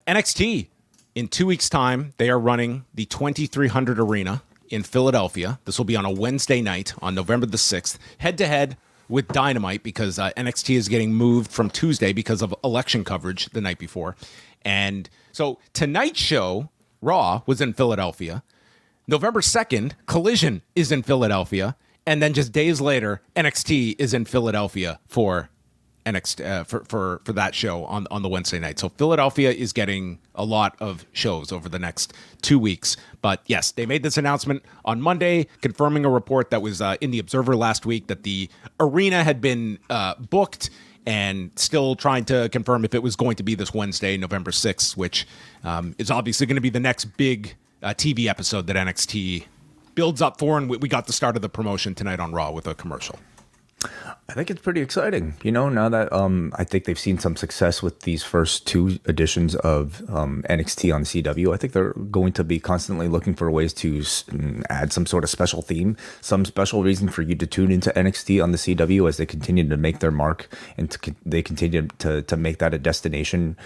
NXT, in 2 weeks' time, they are running the 2300 Arena in Philadelphia. This will be on a Wednesday night on November the 6th, head-to-head with Dynamite, because NXT is getting moved from Tuesday because of election coverage the night before. And so tonight's show, Raw, was in Philadelphia. November 2nd, Collision is in Philadelphia. And then just days later, NXT is in Philadelphia for NXT for that show on the Wednesday night. So Philadelphia is getting a lot of shows over the next 2 weeks. But yes, they made this announcement on Monday, confirming a report that was in the Observer last week that the arena had been booked, and still trying to confirm if it was going to be this Wednesday, November 6th, which is obviously going to be the next big TV episode that NXT builds up for. And we got the start of the promotion tonight on Raw with a commercial. I think it's pretty exciting, now that I think they've seen some success with these first two editions of NXT on CW. I think they're going to be constantly looking for ways to add some sort of special theme, some special reason for you to tune into NXT on the CW as they continue to make their mark, and they continue to make that a destination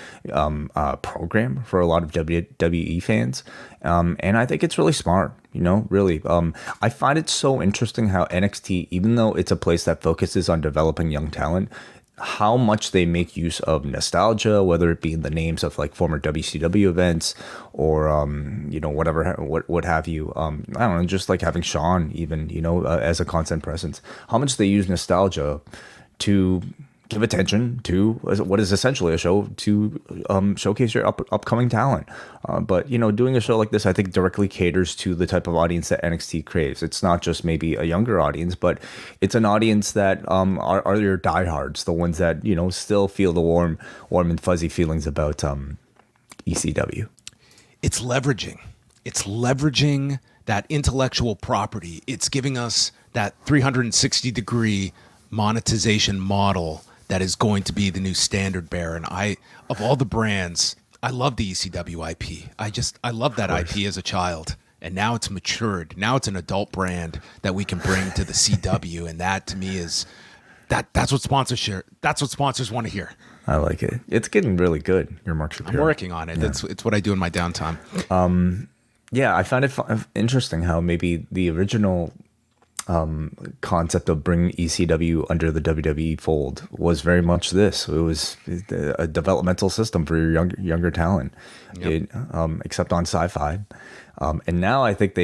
program for a lot of WWE fans. And I think it's really smart. Really. I find it so interesting how NXT, even though it's a place that focuses on developing young talent, how much they make use of nostalgia, whether it be in the names of like former WCW events or, whatever, what have you. I don't know, just like having Sean even, as a constant presence, how much they use nostalgia to give attention to what is essentially a show to showcase your upcoming talent. But, doing a show like this, I think directly caters to the type of audience that NXT craves. It's not just maybe a younger audience, but it's an audience that are your diehards, the ones that, still feel the warm and fuzzy feelings about ECW. It's leveraging that intellectual property. It's giving us that 360-degree monetization model that is going to be the new standard bearer. And of all the brands, I love the ECW IP. I love that IP as a child. And now it's matured. Now it's an adult brand that we can bring to the CW. And that to me is that's what sponsors want to hear. I like it. It's getting really good. Your Mark Shapiro. I'm working on it. Yeah. It's what I do in my downtime. Yeah, I found it interesting how maybe the original concept of bringing ECW under the WWE fold was very much this. It was a developmental system for your younger talent, yep. Except on Sci-Fi. And now I think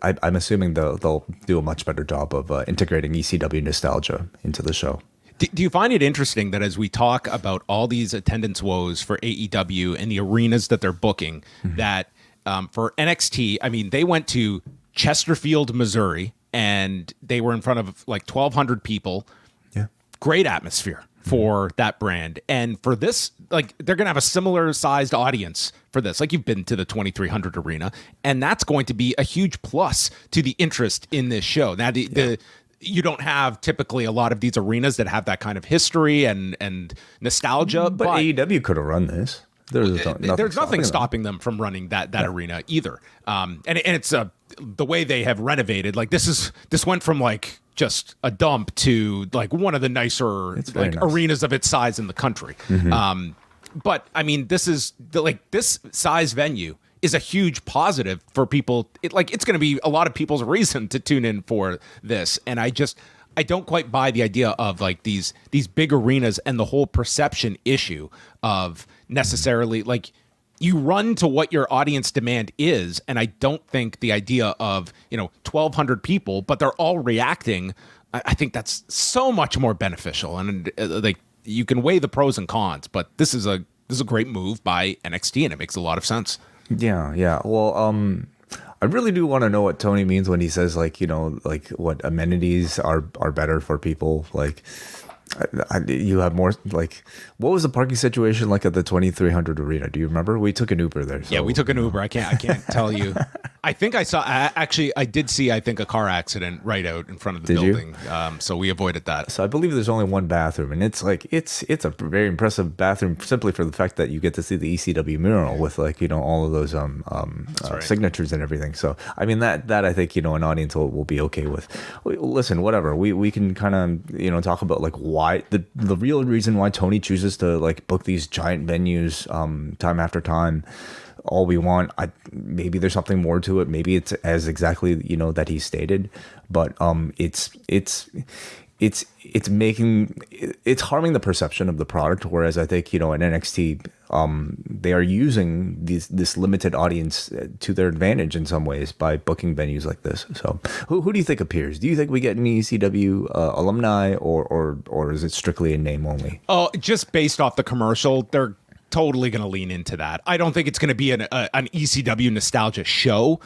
I'm assuming they'll do a much better job of integrating ECW nostalgia into the show. Do you find it interesting that as we talk about all these attendance woes for AEW and the arenas that they're booking, mm-hmm. that for NXT, I mean, they went to Chesterfield, Missouri, and they were in front of like 1,200 people. Yeah. Great atmosphere for that brand. And for this, like, they're going to have a similar sized audience for this. Like, you've been to the 2,300 Arena, and that's going to be a huge plus to the interest in this show. Now, you don't have typically a lot of these arenas that have that kind of history and nostalgia. But AEW could have run this. There's nothing stopping them from running that arena either. And it's the way they have renovated. Like, this went from like just a dump to like one of the nicer arenas of its size in the country. Mm-hmm. But I mean, this size venue is a huge positive for people. It's going to be a lot of people's reason to tune in for this. And I don't quite buy the idea of like these big arenas and the whole perception issue of necessarily like you run to what your audience demand is. And I don't think the idea of, 1,200 people, but they're all reacting. I think that's so much more beneficial. And like you can weigh the pros and cons, but this is a great move by NXT and it makes a lot of sense. Yeah. Well, I really do want to know what Tony means when he says like what amenities are better for people. Like you have more, like, what was the parking situation like at the 2,300 Arena? Do you remember? We took an Uber there. So, yeah, we took an Uber. I can't tell you. I think I did see a car accident right out in front of the building. So we avoided that. So I believe there's only one bathroom, and it's a very impressive bathroom simply for the fact that you get to see the ECW mural with all of those signatures and everything. So I mean that I think an audience will be okay with. Listen, whatever. We can kind of talk about like why why the real reason why Tony chooses to like book these giant venues time after time all we want. Maybe there's something more to it. Maybe it's as exactly that he stated, but it's harming the perception of the product. Whereas I think in NXT they are using this limited audience to their advantage in some ways by booking venues like this. So who do you think appears? Do you think we get any ECW alumni or is it strictly in name only? Oh, just based off the commercial, they're totally going to lean into that. I don't think it's going to be an ECW nostalgia show,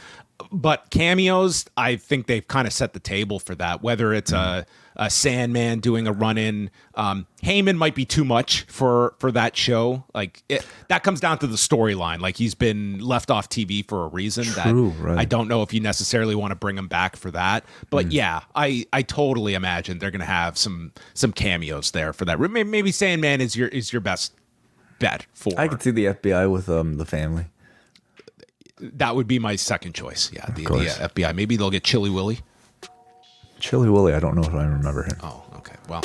but cameos, I think they've kind of set the table for that. Whether it's a Sandman doing a run-in, Heyman might be too much for that show. Like that comes down to the storyline. Like he's been left off TV for a reason. True, right. I don't know if you necessarily want to bring him back for that. But yeah, I totally imagine they're going to have some cameos there for that. Maybe Sandman is your best bet for. I could see the FBI with the family. That would be my second choice. Yeah, the FBI. Maybe they'll get Chili Willy. Chili Willy, I don't know if I remember him. Oh, okay. Well,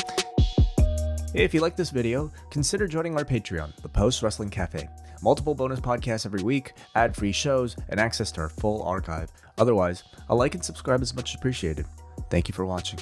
if you like this video, consider joining our Patreon, the Post Wrestling Cafe. Multiple bonus podcasts every week, ad-free shows, and access to our full archive. Otherwise, a like and subscribe is much appreciated. Thank you for watching.